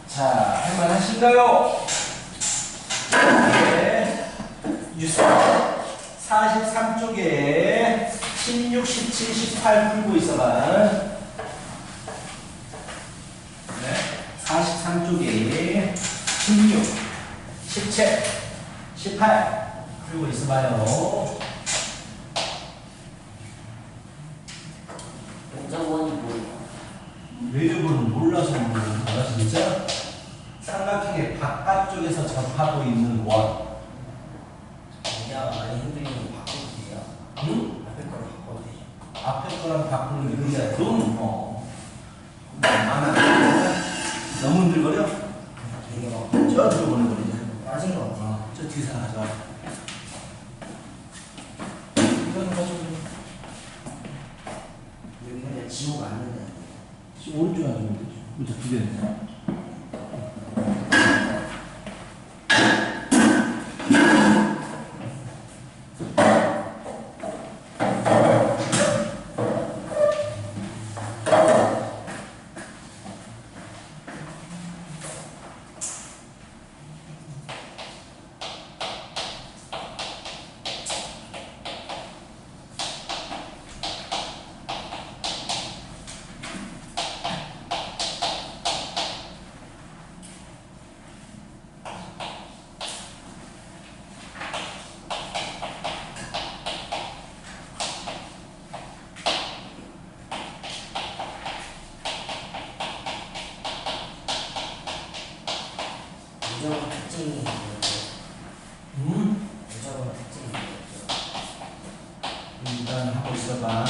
자, 할만하신가요? 네. 유서 43쪽에 16, 17, 18 풀고 있어봐. 네. 43쪽에 16, 17, 18 풀고 있어봐요. 영장원이 뭐예요? 외접은 몰라서 모르는 거야, 진짜? 삼각형의 바깥쪽에서 접하고 있는 원. 야, 많이 힘들면 바꿔도 돼요? 응? 앞에 거를 바꿔도 돼요? 앞에 거랑 바꾸는 게 그게 그럼 많아. 너무 흔들거려? 되게 막 저쪽으로 보내버리자. 빠진 것 같아요. 저 뒤에 하나 가져와. 이거는 가져와. 여기 그냥 지옥 앉는데. 오른쪽에 앉으면 되지. 의자 두 개네. 영장원 특징이 뭐였죠? 영장원 특징이 뭐였죠? 일단 하고 있어봐.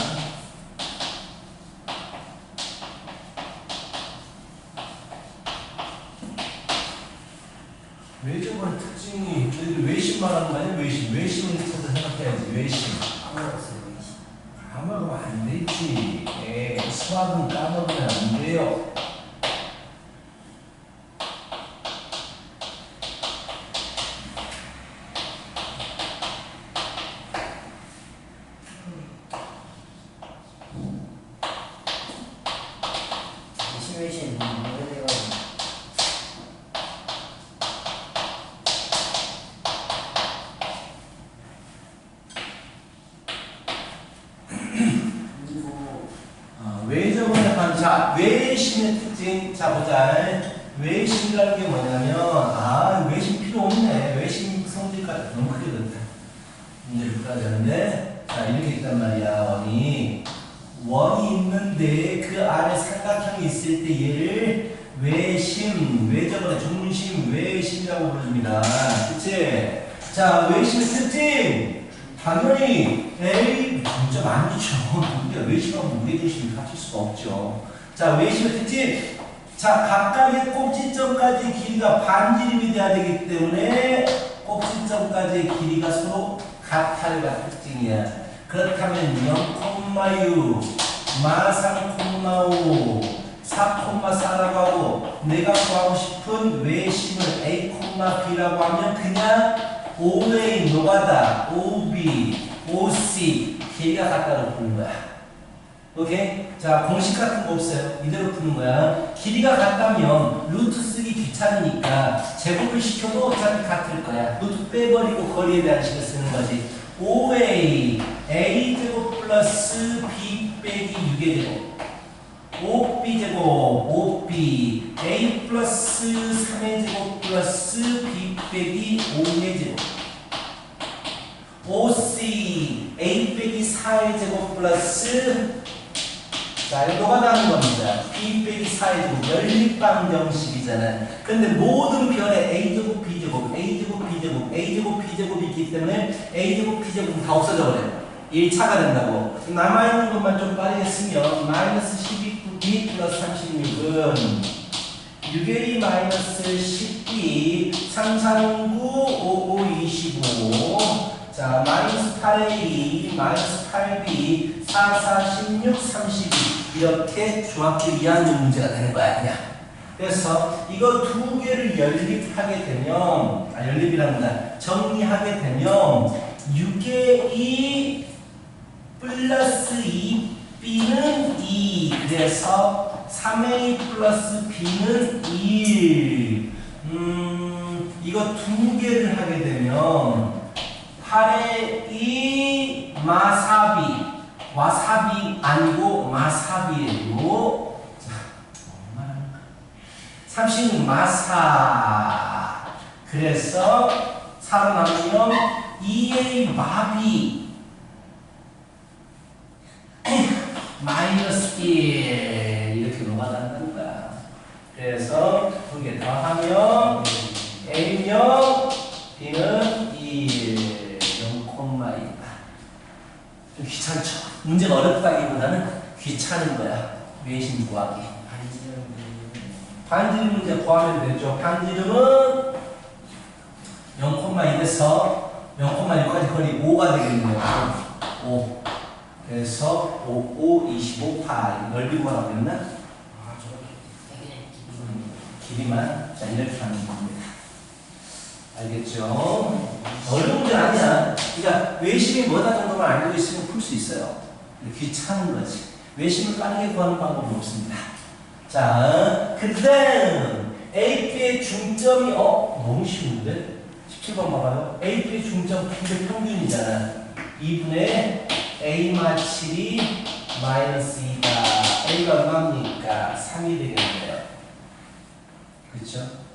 외접의 특징이 너희들 외심 말하는 거 아니야? 외심을 찾아 생각해야지. 외심. 까먹었어요, 이씨. 까먹으면 안 되지. 수학은 까먹으면 안 돼요. 심외신 오래돼가지고. 그리고 외접은 약간, 자, 외심의 특징. 자, 보자. 외심이라는 게 뭐냐면, 외심 필요 없네. 외심 성질까지 너무 크게 됐다. 문제를 풀어야 되는데, 자, 이렇게 있단 말이야, 원이. 원이 있는데, 그 안에 삼각형이 있을 때 얘를 외심, 외접은 중심, 외심이라고 부릅니다. 그치? 자, 외심의 특징. 당연히 문제 많이 죠. 우리가 외심하고 무게중심이 같을 수가 없죠. 자, 외심의 특징. 자, 각각의 꼭지점까지 길이가 반지름이 돼야 되기 때문에 꼭지점까지의 길이가 서로 같아가 특징이야. 그렇다면 0,6, 마 3,5, 4,4라고 하고 내가 구하고 싶은 외심을 A, B라고 하면 그냥 OA 노가다, OB, OC 길이가 같다고 부르는 거야. 오케이? 자, 공식 같은 거 없어요. 이대로 푸는 거야. 길이가 같다면 루트 쓰기 귀찮으니까 제곱을 시켜도 어차피 같을 거야. 루트 빼버리고 거리에 대한 식을 쓰는 거지. OA, A제곱 플러스 B 빼기 6의 제곱. 5B제곱, 5B, A 플러스 3의 제곱 플러스 B 빼기 5의 제곱. 5C, A 빼기 4의 제곱 플러스, 자, 이거 노가다하는 겁니다. B 빼기 4의 제곱, 연립방정식이잖아. 근데 모든 별에 A제곱, B제곱, A제곱, B제곱, A제곱, B제곱이 있기 때문에 A제곱, B제곱은 다 없어져 버려요. 1차가 된다고. 남아있는 것만 좀 빠르게 쓰면 마이너스 12B 플러스 36은 6A 마이너스 10B 339 55 25 자 마이너스 8A 마이너스 8B 44 16 32 이렇게 중학교 2학년 문제가 되는 거야 그냥. 그래서 이거 두 개를 연립하게 되면 연립이란다 정리하게 되면 6A 플러스 2b는 2. 그래서 3a 플러스 b는 1. 이거 두 개를 하게 되면 8의 2 마사비. 와사비 아니고 마사비예요. 자, 30은 마사. 그래서 4로 나누면 2a 마비 마이너스 1 이렇게 녹아난다는 거야. 그래서 두 개 더하면 a명 b는 1 0,2. 좀 귀찮죠? 문제가 어렵다기보다는 귀찮은 거야. 외심 구하기. 반지름 문제 구하면 되죠. 반지름은 0,2에서 0,6까지 거리 5가 되겠네요. 5. 그래서 5, 25파. 넓이 구하라고 했나? 아, 저렇게 길이만. 자, 이렇게 하는 겁니다. 알겠죠? 어려운 문제는 아니야. 그러니까 외심이 뭐다 정도만 알고 있으면 풀 수 있어요. 귀찮은 거지. 외심을 빠르게 구하는 방법은 없습니다. 자, 그 다음 AP의 중점이 너무 쉬운데? 17번 봐봐요. AP의 중점 평균이잖아. 2분의 A 마 7이 마이너스 2가 A가 얼마입니까? 3이 되겠네요. 그렇죠?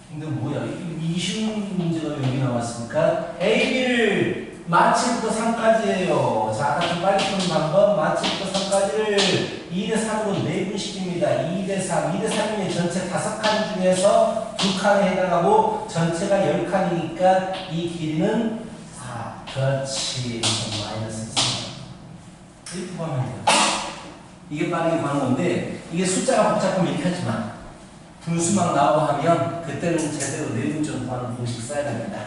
근데 뭐야? 이 쉬운 문제가 여기 나왔으니까 AB를 마치부터 3까지예요. 자, 아까 좀 빨리 푸는 방법 마치부터 3까지를 2대3으로 내분시킵니다. 2대3, 2대3이면 전체 5칸 중에서 2칸에 해당하고 전체가 10칸이니까 이 길이는 4. 그렇지. 마이너스 4. 이렇게 구하면 돼요. 이게 빠르게 구하는 건데 이게 숫자가 복잡하면 이렇게 하지 마. 분수막 나오고 하면 그때는 제대로 내분점 구하는 공식 써야 됩니다.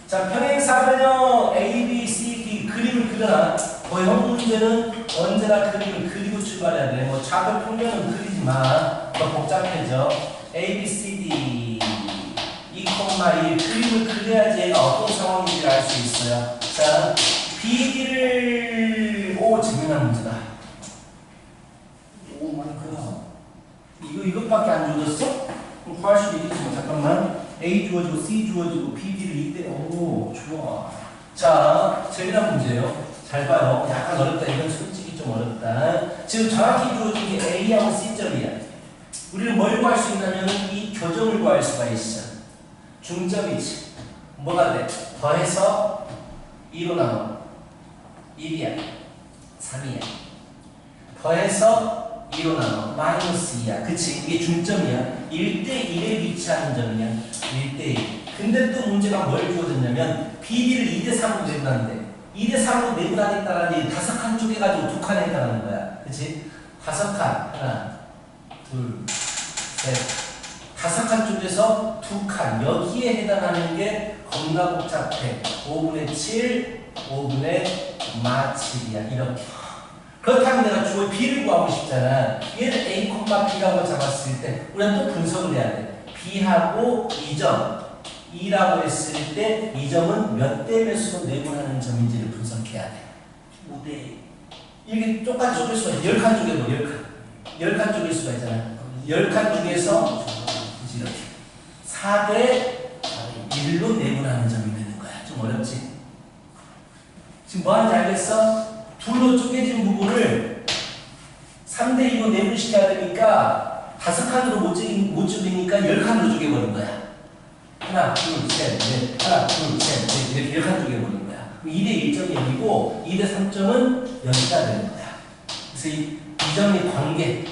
자, 평행사변형 A, B, C, D 그림을 그려라. 형 문제는 언제나 그림을 그리고 출발해야 돼. 뭐 좌표 평면은 그리지 마. 더 복잡해져. A, B, C, D 2,1 그림을 그려야지 얘가 어떤 상황인지 알 수 있어요. 자, BD를 재미난 문제다. 오, 많이 그려. 이것밖에 안 주어졌어? 그럼 구할 수도 있겠지만 잠깐만. A 주어지고 C 주어지고 B, D를 이때 좋아. 자, 재미난 문제예요. 잘 봐요. 약간 어렵다. 이건 솔직히 좀 어렵다. 지금 정확히 주어진 게 A하고 C점이야. 우리는 뭘 구할 수 있냐면 이 교정을 구할 수가 있어. 중점이지. 뭐가 돼? 더해서 2로 나눠. 1이야. 3이야. 더해서 2로 나눠. 마이너스 2야. 그치? 이게 중점이야. 1대1에 위치하는 점이야. 1대1. 근데 또 문제가 뭘 주어졌냐면 BD를 2대3으로 내분하는데 2대3으로 내분하겠다라는 얘기 5칸 쪼개가지고 2칸에 해당하는 거야. 그치? 5칸. 하나, 둘, 셋. 5칸 쪼개서 2칸. 여기에 해당하는 게 겁나 복잡해. 5분의 7, 5분의 마 7이야. 이렇게. 그렇다면 내가 주어 B를 구하고 싶잖아. 얘는 A, B라고 잡았을 때 우리는 또 분석을 해야 돼. B하고 2점 2라고 했을 때 이 점은 몇 대 몇으로 내분하는 점인지를 분석해야 돼. 5대. 이게 똑같이 쪼갤 수가 있어. 10칸 쪼개고 10칸. 10칸 쪼갤 수가 있잖아. 10칸 중에서 이렇게 4대 1로 내분하는 점이 되는 거야. 좀 어렵지? 지금 뭐 하는지 알겠어? 둘로 쪼개진 부분을 3대2로 내분시켜야 되니까 5칸으로 못 쪼개니까 10칸으로 쪼개버린 거야. 하나, 둘, 셋, 넷. 하나, 둘, 셋, 넷. 이렇게 10칸 쪼개버린 거야. 2대1점이 여기고 2대3점은 여기가 되는 거야. 그래서 이 점의 관계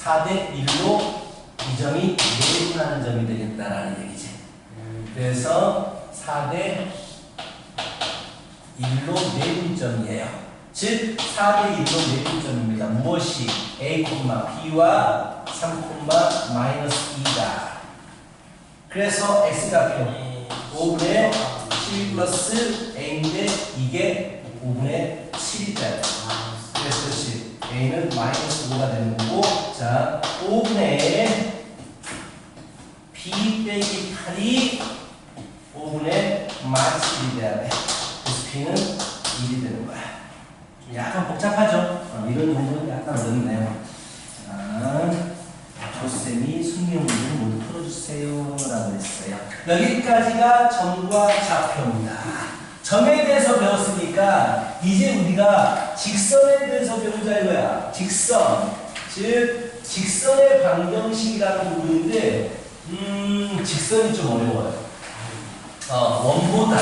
4대1로 이 점이 내분하는 점이 되겠다라는 얘기지. 그래서 4대1로 내분점이에요. 즉 4대1로 내분점입니다. 무엇이 A, B와 3, 마이너스 2다. 그래서 X가 돼요. 5분의 7 플러스 A인데 이게 5분의 7이다. 그래서 그렇지. A는 마이너스 5가 되는 거고, 자 5분의 B 빼기 8이 5분의 마 7이 돼야 돼. 그래서 B는 1이 되는 거야. 약간 복잡하죠? 이런 정도는 약간 어렵네요. 자, 조쌤이 순위 문제를 모두 풀어주세요 라고 했어요. 여기까지가 점과 좌표입니다. 점에 대해서 배웠으니까 이제 우리가 직선에 대해서 배우자 이거야. 직선, 즉 직선의 방정식이라는 부분인데 직선이 좀 어려워요. 원보다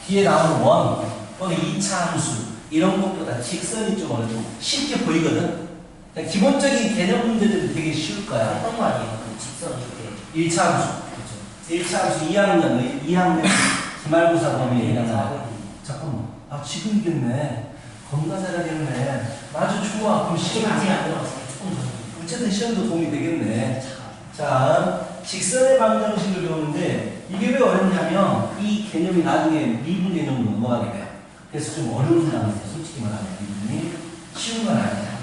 뒤에 나오는 원 또는 2차 함수 이런 것보다 직선이 좀 어렵고 쉽게 보이거든. 그러니까 기본적인 개념 문제들은 되게 쉬울 거야. 했던 거 아니에요? 그 직선 이렇게. 1차 함수. 그렇죠. 1차 함수 2학년 기말고사 범위에 해당하는. 잠깐만. 아 지금 이겼네. 겁나 잘하겠네. 아주 좋아. 그럼 아직 시험이 안 들어갔어요. 조금 더. 어쨌든 시험도 도움이 되겠네. 자, 직선의 방정식을 배우는데 이게 왜 어렵냐면 이 개념이 나중에 미분 개념으로 넘어가게 돼요. 그래서 좀 어려운 단어예요. 솔직히 말하면 미분이 쉬운 건 아니야.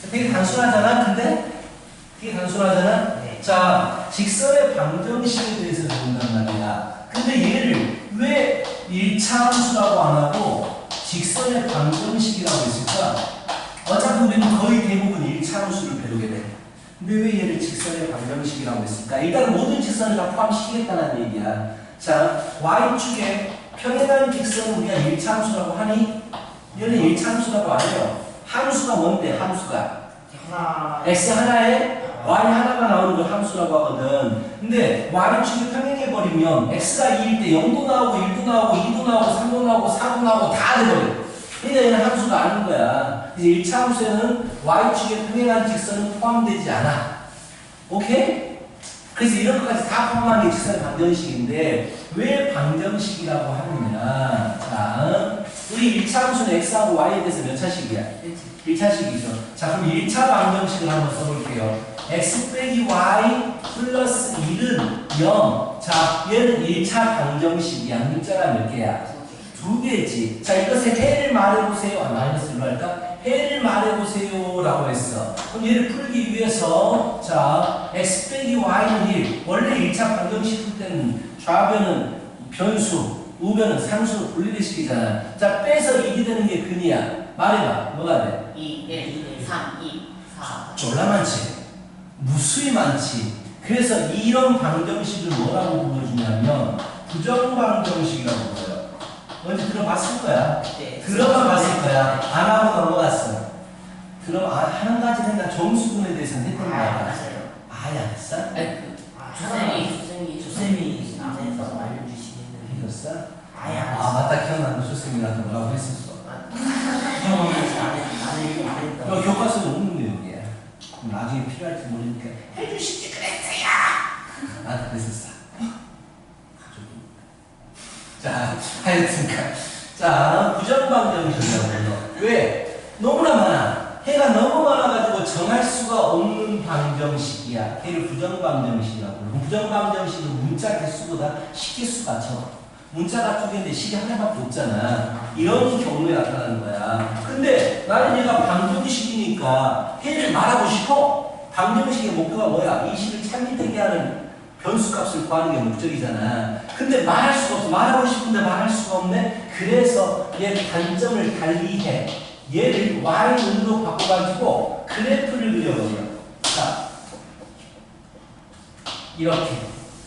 되게 단순하잖아. 근데 되게 단순하잖아. 네. 자, 직선의 방정식에 대해서 배운단 말이야. 근데 얘를 왜 1차 함수라고 안 하고 직선의 방정식이라고 했을까? 어차피 우리는 거의 대부분 1차 함수를 배우게 돼. 근데 왜 얘를 직선의 방정식이라고 했을까? 일단 모든 직선을 다 포함시키겠다는 얘기야. 자, Y축에 평행한 직선은 우리가 1차 함수라고 하니? 얘는 1차 함수라고 안 해요. 함수가 뭔데, 함수가? 하나. X 하나에 Y 하나가 나오는 걸 함수라고 하거든. 근데 Y축이 평행해버리면 X가 2일 때 0도 나오고 1도 나오고 2도 나오고 3도 나오고 4도 나오고 다 돼버려. 그러니까 얘는 함수가 아닌 거야. 이제 1차 함수에는 Y축에 평행한 직선은 포함되지 않아. 오케이? 그래서 이런 것까지 다 포함한 게 직선의 방정식인데 왜 방정식이라고 하느냐. 자, 우리 1차 함수는 X하고 Y에 대해서 몇 차식이야? 1차식이죠. 자, 그럼 1차 방정식을 한번 써볼게요. X 빼기 Y 플러스 1은 0. 자, 얘는 1차 방정식이야. 문자가 몇 개야? 2개지. 자, 이것의 해를 말해보세요. 마이너스로 할까? 해를 말해보세요. 라고 했어. 그럼 얘를 풀기 위해서, 자, x 빼기 y는 1. 원래 1차 방정식 풀 때는 좌변은 변수, 우변은 상수 분리를 시키잖아. 자, 빼서 1이 되는 게 근이야. 말해봐. 뭐가 돼? 2, 1, 3, 2, 4. 졸라 많지. 무수히 많지. 그래서 이런 방정식을 뭐라고 불러주냐면, 부정방정식이라고 불러요. 먼저 들어봤을 거야. 네. 들어만 봤을 거야. 안 하고 넘어갔어. 하는 가지는 나 정수분에 대해서는 했던 거야. 맞아요. 아예 안 했어? 아니, 조쌤이 안에서 알려주시는. 해줬어? 아예 안 아, 했어. 맞다. 기억나. 조쌤이랑 뭐라고 했었어. 너 교과서에 없는 내용이야. 나중에 필요할지 모르니까 해주시지 그랬어요. 나한테 그랬었어. 자, 하여튼간. 자, 부정방정식이라고 불러. 왜? 너무나 많아. 해가 너무 많아가지고 정할 수가 없는 방정식이야. 걔를 부정방정식이라고 불러. 부정방정식은 문자 개수보다 식개수가 적어. 문자가 두 개인데 식이 하나밖에 없잖아. 이런 경우에 나타나는 거야. 근데 나는 얘가 방정식이니까 해를 말하고 싶어. 방정식의 목표가 뭐야? 이 식을 참이되게 하는 변수값을 구하는 게 목적이잖아. 근데 말할 수가 없어. 말하고 싶은데 말할 수가 없네. 그래서 얘 단점을 달리해. 얘를 y는으로 바꿔가지고 그래프를 그려버려. 자, 이렇게.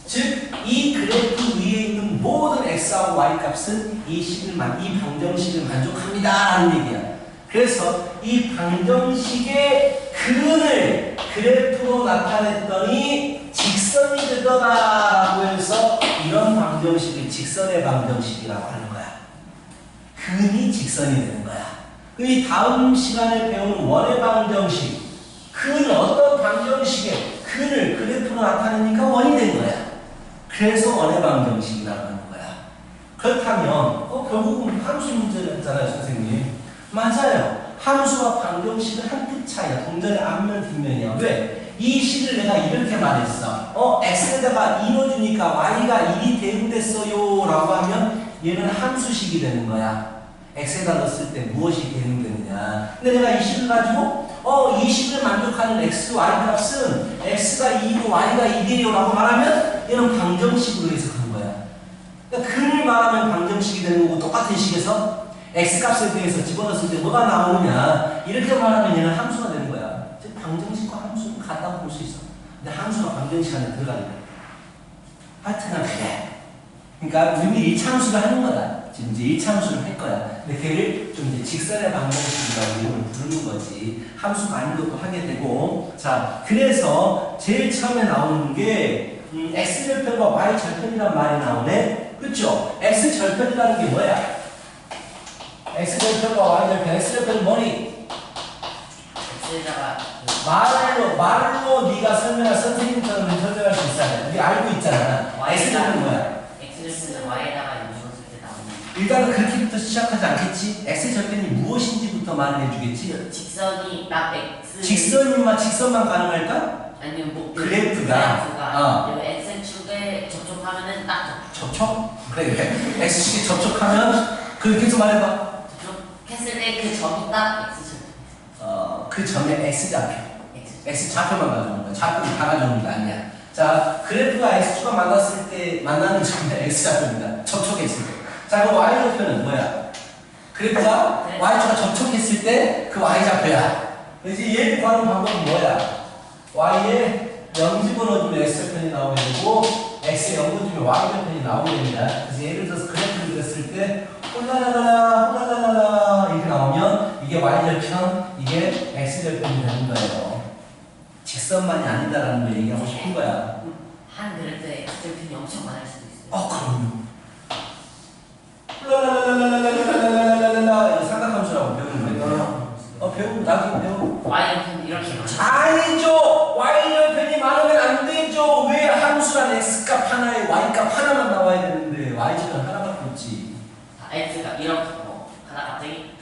즉, 이 그래프 위에 있는 모든 x하고 y 값은 이 방정식을 만족합니다. 라는 얘기야. 그래서 이 방정식의 근을 그래프로 나타냈더니 직선이 되더라라고 해서 이런 방정식을 직선의 방정식이라고 하는 거야. 근이 직선이 되는 거야. 이 다음 시간에 배우는 원의 방정식. 근은 어떤 방정식의 근을 그래프로 나타내니까 원이 된 거야. 그래서 원의 방정식이라고 하는 거야. 그렇다면 결국은 함수 문제였잖아요, 선생님. 맞아요. 함수와 방정식은 한 끗 차이야. 동전의 앞면 뒷면이야. 왜? 이 식을 내가 이렇게 말했어. x에다가 2 넣어주니까 y가 1이 대응됐어요 라고 하면 얘는 함수식이 되는 거야. x에다 넣었을 때 무엇이 대응되느냐. 근데 내가 이 식을 가지고 이 식을 만족하는 x, y 값은 x가 2고 y가 1이에요 라고 말하면 얘는 방정식으로 해석한 거야. 그러니까 근을 말하면 방정식이 되는 거고 똑같은 식에서 x값에 대해서 집어넣었을 때 뭐가 나오느냐 이렇게 말하면 얘는 함수가 되는 거야. 즉 방정식과 함수는 같다고 볼 수 있어. 근데 함수가 방정식 안에 들어가니까 하여튼은 그래. 그러니까 우리 1차 함수를 하는 거다. 지금 이제 1차 함수를 할 거야. 근데 걔를 좀 이제 직선의 방정식이라고 이름을 부르는 거지. 함수가 아닌 것도 하게 되고. 자, 그래서 제일 처음에 나오는 게 x절편과 y절편이란 말이 나오네. 그렇죠? x절편이라는 게 뭐야? x절편과 y절편. x절편은 뭐니? x에다가 말로 네가 설명할 선생님처럼 설명할 수 있어야 돼. 우리 알고 있잖아. x절편은 뭐야? x는 y에다가 연속했을 때 나오는 일단은 그렇게부터 시작하지 않겠지? x절편이 무엇인지부터 말을 해주겠지? 직선이 딱 x 직선만 가능할까? 아니면 뭐 그래프가. 그리고 x축에 접촉하면은 딱 접촉? 그래. x축에 접촉하면 그렇게 해서 말해봐. 접촉했을 때 그 점이 딱 x축 그 점에 x좌표. x x좌표만 가져오는 거야. 좌표를 다 가져오는 게 아니야. 자, 그래프가 x축과 만났을 때 만나는 점에 x좌표입니다. 접촉했을 때. 자, 그럼 y좌표는 뭐야? 그래프가 네. y축과 접촉했을 때 그 y좌표야. 그래서 얘를 구하는 방법은 뭐야? y에 0 집어넣어주면 x좌편이 나오게 되고 x에 0 넣어주면 y좌편이 나오게 됩니다. 그래서 예를 들어서 그래프를 그렸을 때 홀라라라 이렇게 나오면 이게 y절편, 이게 x절편이 되는 거예요. 직선만이 아니다라는 걸 얘기하고 싶은 거야. 한 그래프에 x절편이 엄청 많을 수도 있어요. 그럼요. 홀라라라라라라라라라라라라 삼각함수라고 배우는 거예요. 배우고 나중에 배우고. y절편 이렇게 많아요. 아니죠. y절편이 많으면 안 되죠. 왜 함수란 x값 하나에 y값 하나만 나와야 되는데 y절편 하나밖에 없지. x가 이렇게 하나 갑자기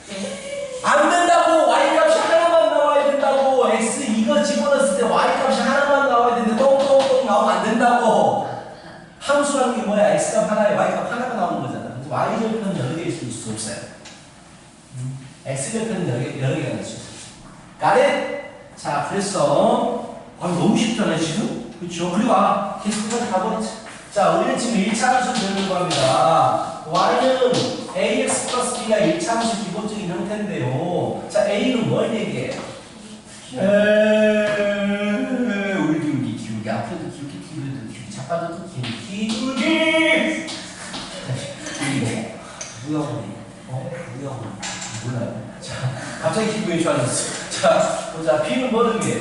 안 된다고. y값이 하나만 나와야 된다고. x 이거 집어넣었을 때 y값이 하나만 나와야 되는데 똥똥똥 나오면 안 된다고. 함수라는 게 뭐야? x값 하나에 y값 하나가 나오는 거잖아. 그래서 y절편은 여러 개 있을 수 없어요. x절편은 여러 개가 있을 수 있어요. Got it? 자, 그래서 너무 쉽잖아요, 지금? 그렇죠? 그리고 계속해서 가버렸지. 자, 우리는 지금 1차 함수를 배우려고 합니다. y는 ax 플러스 b가 1차 함수 기본적인 형태인데요. 자, a는 뭘 얘기해? 우리 기울기 앞에도 기울기 뒤에도 기울기 자빠져도 기울기 무형분이 무형분 몰라요. 자, 갑자기 기분이 좋아졌어. 자, 보자. b는 뭐를 위해?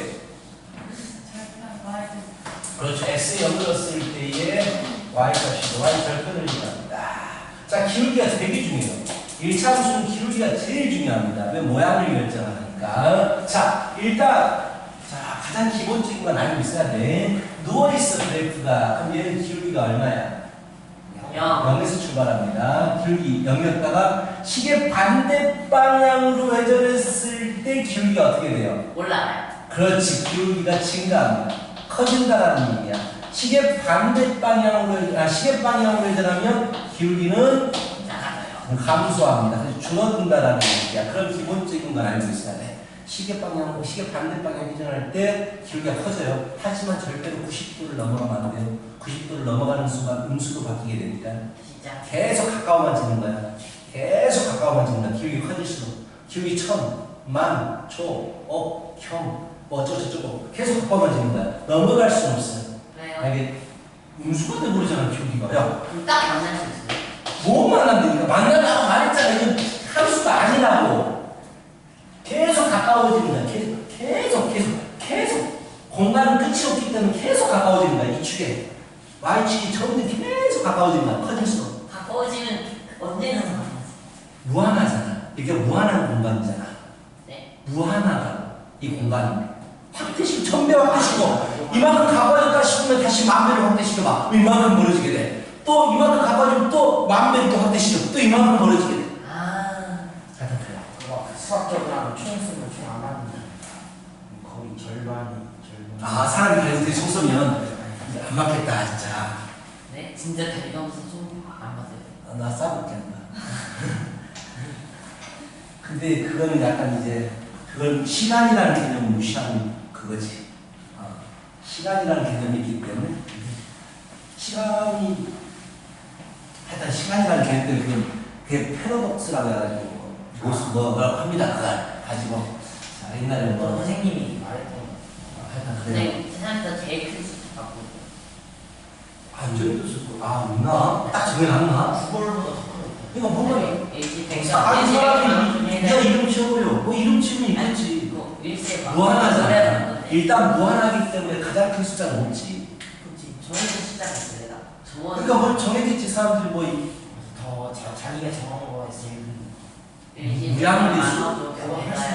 그렇죠. x에 0 넣었을 때의 y값이고 y절편을 얘기합니다. 자, 기울기가 되게 중요해요. 1차 함수는 기울기가 제일 중요합니다. 왜? 모양을 결정하니까. 자, 일단 가장 기본적인 건 알고 있어야 돼. 누워있어 그래프가. 그럼 얘는 기울기가 얼마야? 0에서 출발합니다. 기울기 0이었다가 시계 반대 방향으로 회전했을 때 기울기가 어떻게 돼요? 올라가요. 그렇지. 기울기가 증가합니다. 커진다라는 얘기야. 시계 반대 방향으로 시계 방향으로 회전하면 기울기는 작아져요. 감소합니다. 그래서 줄어든다라는 얘기야. 그런 기본적인 걸 알고 있어야 돼. 시계 방향으로 시계 반대 방향 회전할 때 기울기가 커져요. 하지만 절대로 90도를 넘어가면 안 돼요. 90도를 넘어가는 순간 음수로 바뀌게 되니까 진짜 계속 가까워만지는 거야. 계속 가까워만지는 거야. 기울기 커질수록. 기울기 1000, 만, 초, 억, 형, 어쩌고저쩌고 계속 가까워만지는 거야. 넘어갈 수는 없어요. 그래요. 이게 음수가 돼버리잖아, 기울기가. 야, 딱 만날 수 있어요. 뭐 만난다니까? 만난다고 말했잖아. 이건 함수가 아니라고. 계속 가까워지는 거야. 계속. 공간은 끝이 없기 때문에 계속 가까워지는 거야. 이 축에. Y축이 처음부터 계속 가까워지는 거야. 커질수록. 가까워지면 언제나 상관없어. 무한하잖아. 이게 무한한 공간이잖아. 네. 무한하다. 이 공간이. 확대시키고, 1000배 확대시키고, 이만큼 가까워졌다 싶으면 다시 10,000배로 확대시켜봐. 이만큼 멀어지게 돼. 또 이만큼 가까워지면 또 10,000배로 또 확대시켜. 또 이만큼 멀어지게 돼. 수학적으로 총수는 총안 맞는다. 거의 절반. 사람이 가는데 총 쏘면 이제 안 맞겠다, 진짜. 네, 진짜 달리면서 총안 맞아요. 나 싸볼게 한다. 근데 그거는 약간 이제 그건 시간이라는 개념을 무시하는 그거지. 시간이라는 개념이 있기 때문에 하여튼 시간이라는 개념 때문에 그게 패러독스라고 해가지고 모습 뭐라고 합니다. 그걸 가지고. 자, 옛날에 뭐 선생님이 말했던 거. 하여튼 그래요. 근데 세상에서 제일 큰 숫자 바꾸고 안정도 쓰고 있나? 딱 정해놨나? 9월보다 더 큰 거. 이거 뭔가 LG 아니 사람이 네가 이름 지어버려. 뭐 이름 지으면 있겠지. 이거 일세 무한하잖아. 일단 무한하기 때문에 가장 큰 숫자는 없지. 그렇지. 정해진 숫자가 있어야 돼. 그러니까 뭘 정해졌지. 사람들이 뭐 더 자기가 정한 거가 있으면 무량물이 그거 하나야.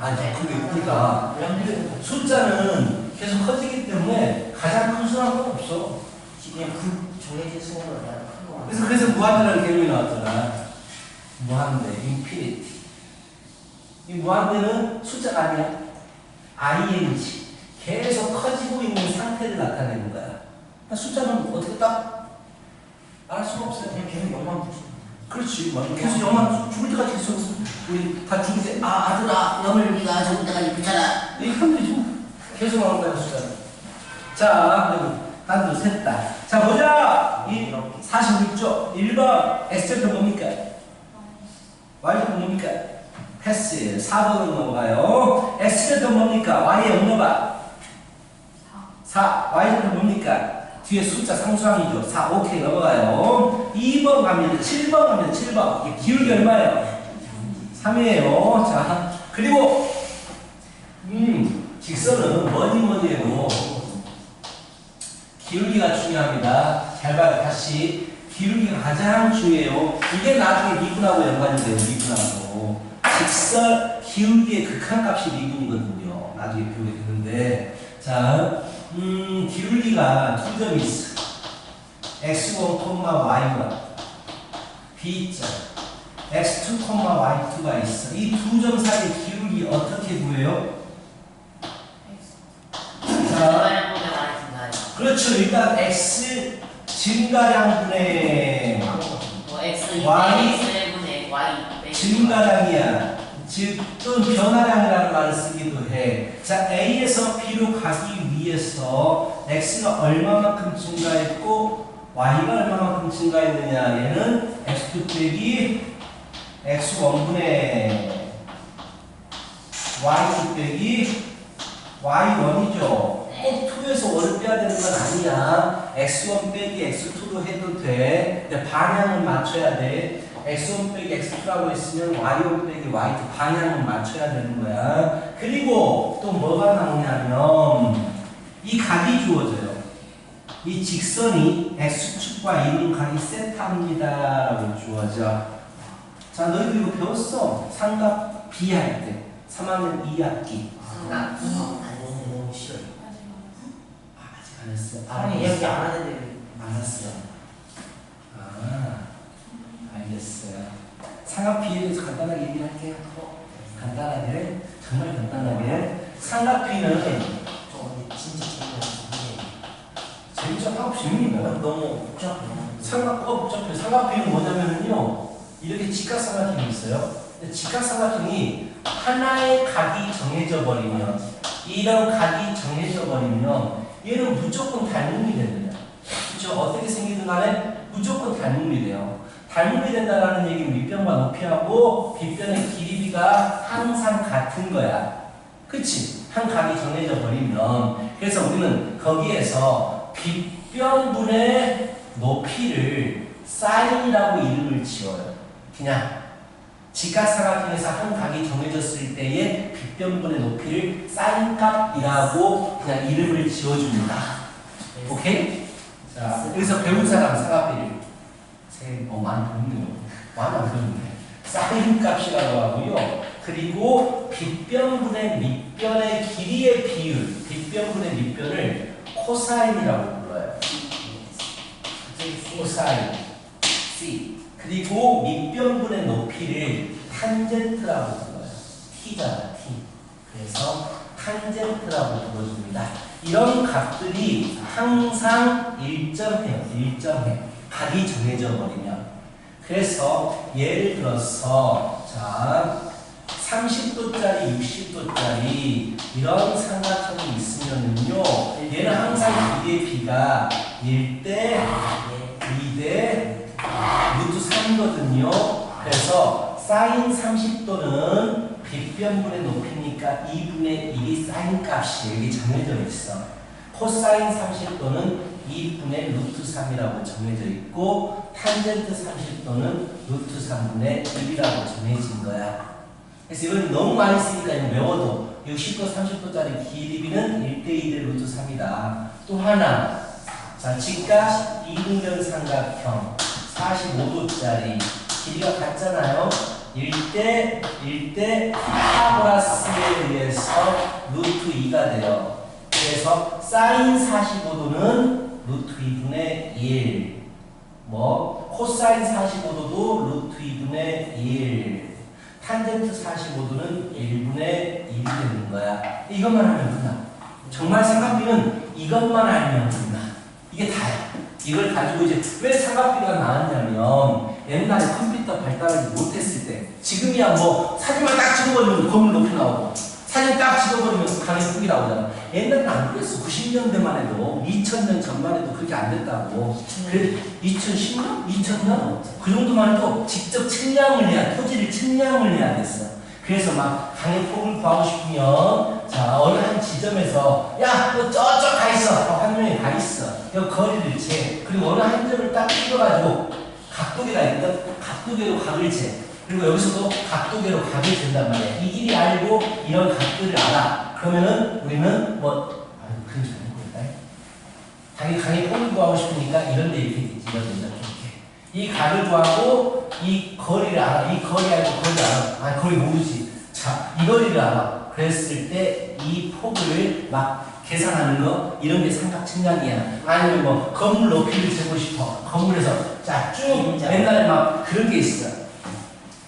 아니 근데 우리가 숫자는 계속 커지기 때문에 가장 큰 수는 없어. 그냥 그 정해진 수는 그냥 큰 거. 그래서 무한대라는 개념이 나왔잖아. 무한대, 인피니티. 이 무한대는 숫자가 아니야. ing. 계속 커지고 있는 상태를 나타내는 거야. 그러니까 숫자는 어떻게 딱 알 수가 없어요. 그냥 계속 영만 붙이. 그렇지. 맞아. 계속 영만 죽을 때까지 계속 우리 다 죽을 때 아들아 영을 네가 죽을 때까지 붙여라. 이 형들이 계속 나오는 거야 숫자는. 자, 여기 단도 셋다. 자 보자. 이 46조 1번 X절표 뭡니까? Y절표 뭡니까? 패스. 4번으로 넘어가요. X절표 뭡니까? Y의 영어가 4. Y절표 뭡니까? 뒤에 숫자 상수항이죠. 4, 오케이 넘어가요. 2번 갑니다. 7번 갑니다. 7번. 기울기 얼마예요? 3이에요. 자, 그리고 직선은 뭐니 해도 기울기가 중요합니다. 잘 봐요. 다시. 기울기가 가장 중요해요. 이게 나중에 미분하고 연관이 돼요. 미분하고. 직선 기울기의 극한값이 미분이거든요. 나중에 배우게 되는데. 자, 기울기가 두 점이 있어. x1, y1, b점, x2, y2가 있어. 이 두 점 사이의 기울기 어떻게 구해요? 자, 그렇죠. 일단 x 증가량분의 y 증가량이야. 즉, 또는 변화량이라는 말을 쓰기도 해. 자, A에서 B로 가기 위해서 X가 얼마만큼 증가했고 Y가 얼마만큼 증가했느냐. 얘는 X2 빼기 X1분의 Y2 빼기 Y1이죠. 꼭 2에서 1을 빼야 되는 건 아니야. X1 빼기 X2로 해도 돼. 근데 방향을 맞춰야 돼. X1 빼기 X2라고 했으면 Y1 빼기 Y2 방향을 맞춰야 되는 거야. 그리고 또 뭐가 나오냐면 이 각이 주어져요. 이 직선이 X축과 이룬 각이 세타입니다 라고 주어져. 자, 너희들 이거 배웠어. 삼각 B 할 때 3학년 2학기 삼각 B 너무 싫어요. 아직 안 했어. 아니 이야기 안 하는데 알았어요. 알겠어요. 삼각 B에 대해서 간단하게 얘기를 할게요. 간단하게, 정말 간단하게. 삼각 B는 저 근데 진짜 재밌죠? 하고 재밌는 거야. 너무 복잡해요. 삼각 복잡해. 삼각 B는 뭐냐면요, 이렇게 직각삼각형이 있어요. 근데 직각삼각형이 하나의 각이 정해져 버리면, 이런 각이 정해져 버리면 얘는 무조건 닮음이 됩니다. 그렇죠? 어떻게 생기든 간에 무조건 닮음이 돼요. 닮음이 된다는 얘기는 윗변과 높이하고 빗변의 길이가 항상 같은 거야. 그치? 한 각이 정해져 버리면. 그래서 우리는 거기에서 빗변분의 높이를 사인이라고 이름을 지어요. 그냥 직각삼각형에서 한 각이 정해졌을 때의 빗변분의 높이를 사인값이라고 그냥 이름을 지어줍니다. 오케이? 자, 여기서 배운 사람 삼각비를 많이 배웠네요. 많이 안 배웠네. 사인값이라고 하고요. 그리고 빗변분의 밑변의 길이의 비율, 빗변분의 밑변을 코사인이라고 불러요. 코사인, C. 그리고 밑변분의 높이를 탄젠트라고 불러요. T잖아, T. 그래서 탄젠트라고 불러줍니다. 이런 값들이 항상 일정해요. 일정해. 각이 정해져 버리면. 그래서 예를 들어서 자 30도짜리, 60도짜리 이런 삼각형이 있으면은요, 얘는 항상 길이의 비가 1대 2대 루트 3이거든요. 그래서 사인 30도는 빗변분의 높이니까 2분의 1이 사인 값이 여기 정해져 있어. 코사인 30도는 2분의 루트 3이라고 정해져 있고 탄젠트 30도는 루트 3분의 1이라고 정해진 거야. 그래서 이건 너무 많이 쓰니까 이거 외워도 60도 30도짜리 길이비는 1대2대 루트 3이다. 또 하나, 자, 직각 이등변 삼각형 45도짜리 길이가 같잖아요. 1대 파라보라스에 의해서 루트 2가 돼요. 그래서 사인 45도는 루트 2분의 1. 코사인 45도도 루트 2분의 1. 탄젠트 45도는 1분의 1이 되는 거야. 이것만 하면 끝나. 정말 삼각비는 이것만 알면 끝나. 이게 다야. 이걸 가지고 이제 왜 삼각비가 나왔냐면 옛날에 컴퓨터 발달을 못했을 때 지금이야 뭐 사진만 딱 찍어버리면 건물 높이 나오고 사진 딱 찍어버리면 강의 크기 나오잖아. 옛날에는 안 그랬어. 90년대만 해도 2000년 전만 해도 그렇게 안 됐다고. 그래 2010년? 2000년? 그 정도만 해도 직접 측량을 해야 토지를 측량을 해야 됐어. 그래서 막 강의 폭을 구하고 싶으면 자 어느 한 지점에서 야 너 저쪽 가 있어. 한명이 가 있어. 여 거리를 재. 그리고 어느 한 점을 딱 찍어가지고 각도계가 있거든. 각도계로 각을 재. 그리고 여기서도 각도계로 각을 재단 말이야. 이 길이 알고 이런 각도를 알아. 그러면은 우리는 그림 잘 보일까요? 강의 폭을 구하고 싶으니까 이런 데 이렇게 있지. 이렇게. 이 각을 구하고 이 거리를 알아. 이 거리 알고 거리를 알아. 거리 모르지. 자, 이 거리를 알아. 그랬을 때 이 폭을 막 계산하는 거 이런 게 삼각 측량이야. 아니면 건물 높이를 재고 싶어. 건물에서 자, 쭉 옛날에 막 그런 게 있어.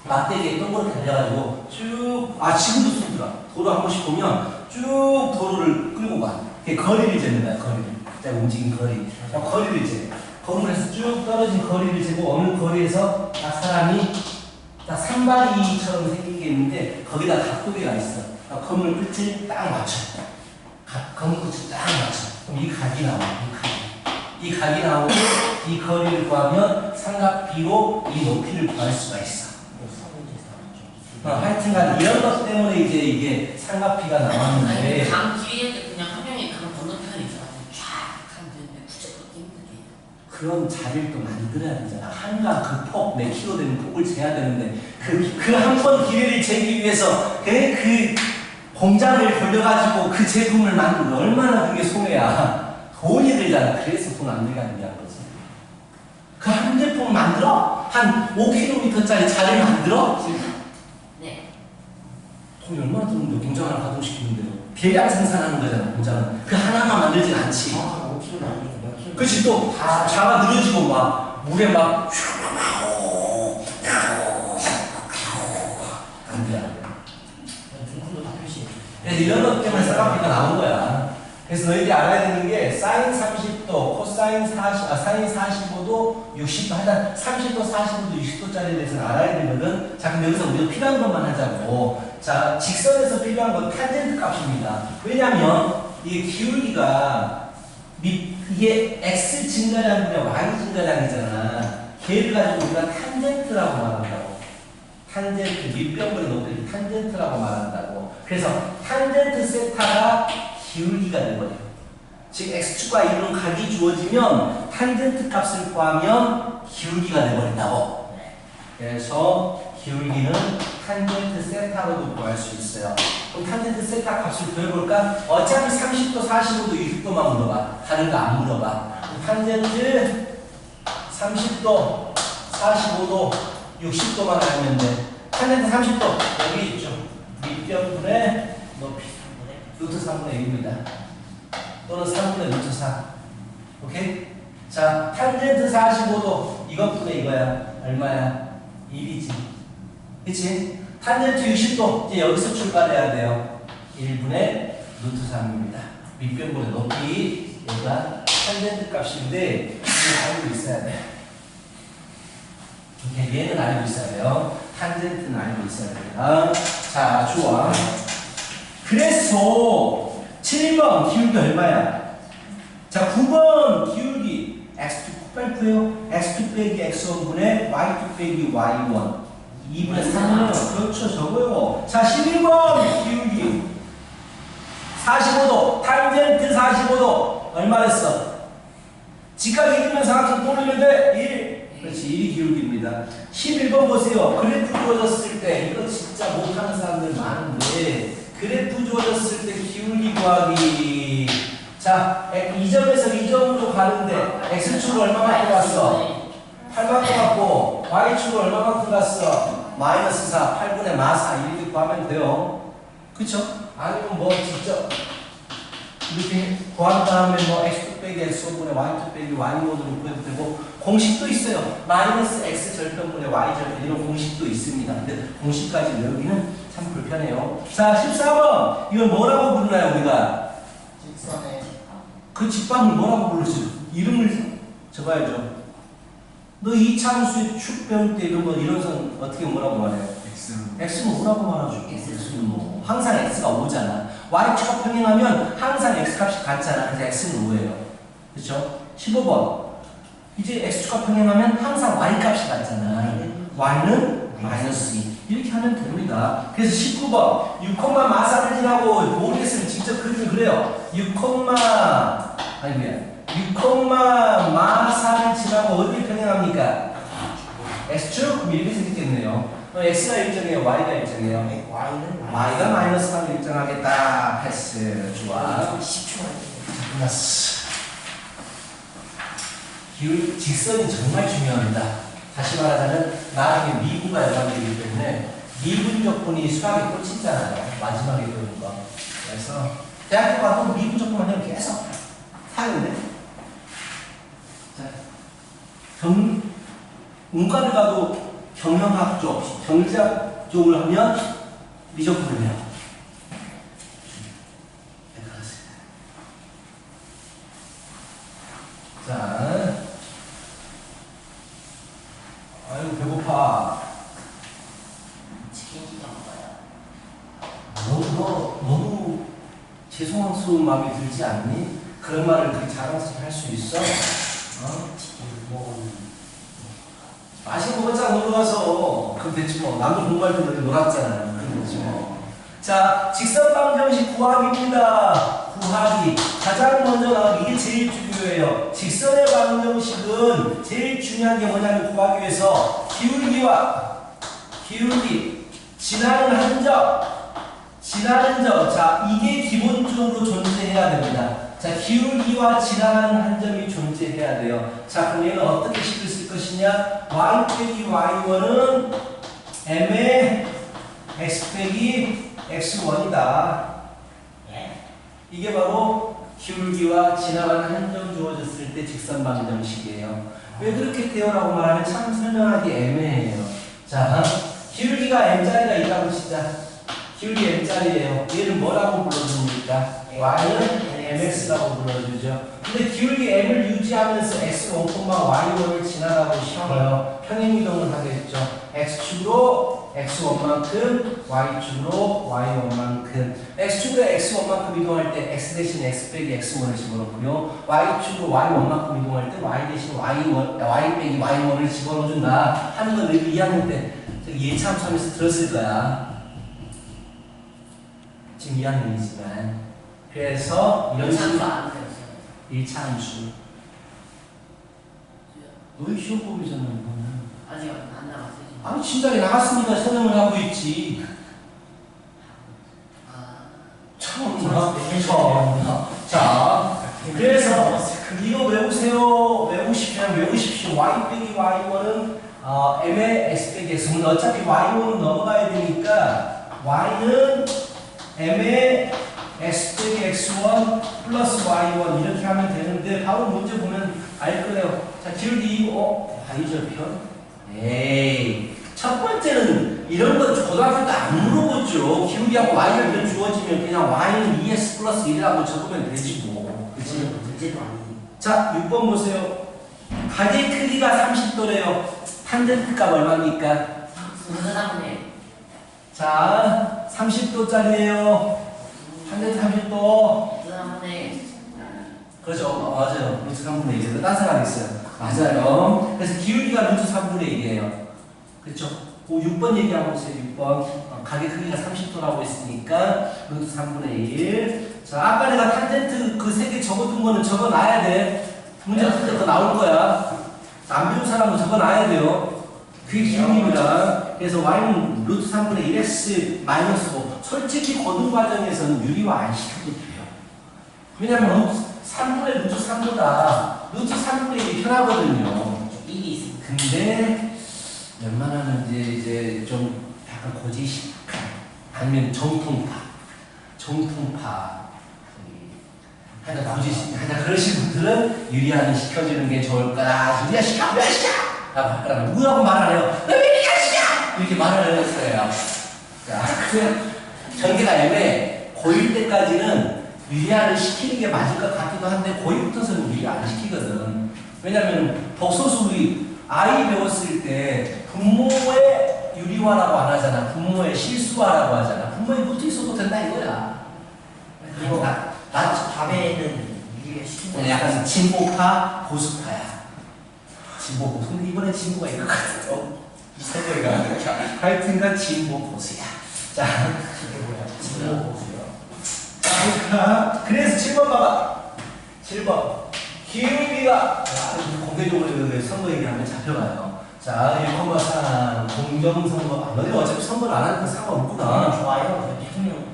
막대기에 동그랗게 달려가지고 쭉 지금도 쓰더라. 도로 한 번씩 보면 쭉 도로를 끌고 가. 그게 거리를 재는 거야. 거리를. 자, 움직인 거리. 거리를 재. 건물에서 쭉 떨어진 거리를 재고 어느 거리에서 딱 사람이 딱 산발이처럼 생긴 게 있는데 거기다 각도계가 있어. 건물 끝을 딱 맞춰. 건물 끝을 딱 맞춰. 그럼 이 각이 나와. 이 각이 나오고 이 거리를 구하면 삼각비로 이 높이를 구할 수가 있어. 하여튼간 이런 것 때문에 이제 이게 삼각비가 나왔는데. 강 길이에 그냥 한 명이 강 건너편에 있어가지고 쫙 가는데 굳이 그렇게 힘들게. 그런 자리를 또 만들어야 되잖아. 한강 그 폭, 몇 킬로 되는 폭을 재야 되는데, 그 한 번 기회를 재기 위해서, 그 공장을 돌려가지고 그 제품을 만드는 거 얼마나 그게 손해야. 돈이 들잖아. 그래서 돈 안 들게 하는 거지. 그 한 제품 만들어? 한 5km짜리 자리를 만들어? 네. 돈이 얼마나 드는데 공장을 가동시키는데요. 대량 생산하는 거잖아, 공장은. 그 하나만 만들진 않지. 5kg는 아니고 그치, 또 다 자가 늘어지고 막 물에 막 안 돼, 안 돼. 그래서 이런 것 때문에 삼각비가 나온 거야. 그래서 너희들이 알아야 되는 게 사인 30도, 코사인 40, 사인 45도, 60도, 하여튼 30도, 40도, 60도짜리에 대해서는 알아야 되거든. 자, 그럼 여기서 우리가 필요한 것만 하자고. 자, 직선에서 필요한 건 탄젠트 값입니다. 왜냐면 이게 기울기가 이게 x 증가량이냐 y 증가량이잖아. 걔를 가지고 우리가 탄젠트라고 말한다고. 탄젠트, 밑변분의 높이를 탄젠트라고 말한다고. 그래서 탄젠트 세타가 기울기가 돼버려. 즉 x축과 이런 각이 주어지면 탄젠트 값을 구하면 기울기가 돼버린다고. 그래서 기울기는 탄젠트 세타로도 구할 수 있어요. 그럼 탄젠트 세타 값을 구해볼까? 어차피 30도, 45도, 60도만 물어봐. 다른 거 안 물어봐. 탄젠트 30도, 45도, 60도만 알면 돼. 탄젠트 30도 여기 있죠. 밑변분의 높이 루트 3분의 1입니다. 또는 3분의 루트 4. 오케이? 자, 탄젠트 45도 이것분의 이거야. 얼마야? 1이지. 그치? 탄젠트 60도 이제 여기서 출발해야 돼요. 1분의 루트 3입니다. 밑변분의 높이 얘가 탄젠트 값인데 이거 알고 있어야 돼. 오케이, 얘는 알고 있어야 돼요. 탄젠트는 알고 있어야 돼요. 자, 좋아. 그래서 7번 기울기 얼마야? 자, 9번 기울기 x2 빨리 구해요. x2 빼기 x1분의 y2 빼기 y1 2분의 3이요. 그렇죠. 저거요. 자, 11번 기울기 45도. 탄젠트 45도. 얼마 됐어? 직각 이기면 사각형 돌리면 돼. 1. 그렇지. 1이 기울기입니다. 11번 보세요. 그래프 주어졌을 때 이거 진짜 못하는 사람들 많은데 그래프 주어졌을 때 기울기 구하기. 자, 이 점에서 이 점으로 가는데 x축을 얼마만큼 갔어? 8만큼 갔고 y축을 얼마만큼 갔어? 마이너스 4, 8분의 마사 이렇게 구하면 돼요. 그쵸? 아니면 뭐 직접 이렇게 구한 다음에 뭐 x2 빼기 x5분의 y2 빼기 y1으로 구해도 되고 공식도 있어요. 마이너스 x 절편분의 y 절편 이런 공식도 있습니다. 근데 공식까지 외우기는 참 불편해요. 자, 14번 이걸 뭐라고 부르나요 우리가? 직선의 그 집합을 뭐라고 부르지? 이름을 적어야죠. 너 이차함수의 축 배울 때 이런 거 이런 선 어떻게 뭐라고 말해요? x는 뭐라고 말하죠? x는 뭐 항상 x가 5잖아. y축과 평행하면 항상 x 값이 같잖아. 그래서 x는 5예요. 그렇죠? 15번 이제 x축과 평행하면 항상 y 값이 같잖아. y는 마이너스 2 이렇게 하면 됩니다. 그래서 19번 6, 마사를 지나고 모르겠으면 직접 그리면 그래요. 6, 아니 미안 6, 마사를 지나고 어디에 평행합니까? x축? 그럼 이렇게 생겼겠네요. x가 일정해요? y가 일정해요? y가 마이너스 3을 일정하겠다. 패스. 좋아. 10초만 끝났어. 직선이 정말 중요합니다. 다시 말하자면 나중에 미분과 연관되기 때문에 미분 조건이 수학의 꽂히잖아요. 마지막에 배우는 거. 그래서 대학교 가도 미분 조건만 하면 계속 사는데. 자, 문과를 가도 경영학 쪽, 경제학 쪽을 하면 미적분을 해요. 자, 아이고 배고파. 치킨 시켜 먹어요. 너무 죄송스러운 마음이 들지 않니? 그런 말을 그렇게 자랑스럽게 할 수 있어? 치킨 먹었는데 맛있는 거 혼자 놀러 가서 그럼 됐지 뭐. 남도 공부할 때 우리 놀았잖아요. 그럼 됐지 뭐. 자, 직선방정식 구하기입니다. 구하기. 가장 먼저 나온 이게 제일 중요해요. 직선의 방정식은 제일 중요한 게 뭐냐면 구하기 위해서 기울기, 지나는 점. 자, 이게 기본적으로 존재해야 됩니다. 자, 기울기와 지나가는 한 점이 존재해야 돼요. 자, 그럼 얘는 어떻게 식을 쓸 것이냐? y 빼기 y1은 m의 x 빼기 x1이다. 이게 바로 기울기와 지나가는 한 점 주어졌을 때 직선 방정식이에요. 왜 그렇게 돼요라고 말하면 참 설명하기 애매해요. 자, 기울기가 m자리가 있다고 치자. 기울기 m자리예요. 얘를 뭐라고 불러줍니까? y는 mx라고 불러주죠. 근데 기울기 m을 유지하면서 x1, y1을 지나가고 싶어요. 평행이동을 하겠죠. x축으로 x1만큼, y축으로 y1만큼. x축으로 x1만큼 이동할 때 x 대신 x 빼기 x1을 집어넣고요. y축으로 y1만큼 이동할 때 y 대신 y 빼기 y1을 집어넣어준다 하는 건 우리 2학년 때 예차함수하면서 들었을 거야. 지금 2학년이지만. 그래서 이런 식으로 안 되었어요. 1차 함수. 너희 시험 보기잖아 이거는. 아직 안 나왔어요. 아니 진작에 나갔으니까 설명을 하고 있지. 처음. 자, 그래서 이거 외우십시오. y 빼기 y1은 m의 x 빼기 x는 어차피 y1은 넘어가야 되니까 y는 m의 x 빼기 x1 플러스 y1 이렇게 하면 되는데 바로 문제 보면 알 거예요. 자, 기울기 y절편? 에이, 첫 번째는 이런 건 고등학교 때 안 물어보죠. 기울기하고 y절편 주어지면 그냥 y는 2s 플러스 1이라고 적으면 되지 뭐. 그치? 문제도 아니에요. 자, 6번 보세요. 가지 크기가 30도래요. 탄젠트 값 얼마입니까? 선생님. 자, 30도짜리예요. 탄젠트 30도. 선생님. 그렇죠. 맞아요. 루트 3분의 1이에요. 딴 사람 있어요. 맞아요. 그래서 기울기가 루트 3분의 1이에요. 그렇죠? 6번 얘기하고 있어요. 6번. 가게 크기가 30도라고 했으니까 루트 3분의 1. 자, 아까 내가 탄젠트 그 세 개 적어둔 거는 적어놔야 돼. 문제 풀 때 그거 나올 거야. 안 배운 사람은 적어놔야 돼요. 그게 기준입니다. 그래서 y는 루트 3분의 1x 마이너스 5. 솔직히 고등 과정에서는 유리화 안 시켜도 돼요. 왜냐면 루트 3분의 루트 3보다 루트 3분의 1이 편하거든요. 1이 있습니다. 근데 웬만하면 이제 좀 약간 고지식한 아니면 정통파 하여튼 고지식 하여튼 그러신 분들은 유리화는 시켜주는 게 좋을 거다. 유리화 시켜! 왜 시켜! 라고 할 거라면 뭐라고 말을 해요? 너 왜 유리화 시켜! 이렇게 말을 했어요. 자, 전개가 애매해. 고1 때까지는 유리화를 시키는 게 맞을 것 같기도 한데 고2부터서는 유리화 안 시키거든. 왜냐면 복소수 우리 아이 배웠을 때 분모의 유리화라고 안 하잖아. 분모의 실수화라고 하잖아. 분모에 붙어 있어도 된다 이거야. 그리고 답에는 유리화 시킨 거 약간 진보파, 보수파야. 진보 보수. 근데 이번에 진보가 이거 같아요. 이 설명이가 하여튼간 진보 보수야. 자, 이게 뭐야? 진보 보수요. 자, 그래서 7번 봐봐. 7번. 기울기가 공개적으로 선거 얘기하면 잡혀가요. 자, 1,3 공정선거. 너희들 어차피 선거를 안 하니까 상관없구나. 좋아요. 대통령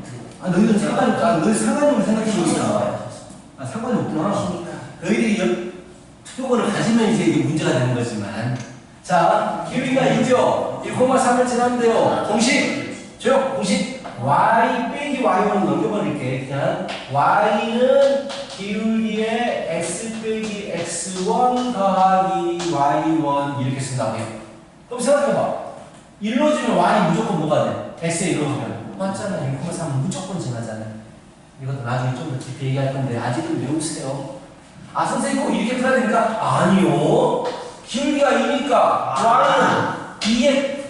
너희들은 너희 상관없는 생각해보고 있다. 상관이 없구나. 너희들이 투표권을 가지면 이제 이게 문제가 되는 거지만. 자, 기울기가 2죠. 1,3을 지나는데요. 공식! 조용! 공식! y 빼기 y1 넘겨버릴게. 그냥 y는 기울기의 x 빼기 x1 더하기 y1 이렇게 쓴다고 해요. 그럼 생각해봐. 1로 주면 y 무조건 뭐가 돼? x에 1로 주면 맞잖아. 1,3은 무조건 지나잖아. 이것도 나중에 좀 더 깊이 얘기할 건데 아직은 외우세요. 아, 선생님 꼭 이렇게 풀어야 되니까? 아니요. 기울기가 2니까 y는 2에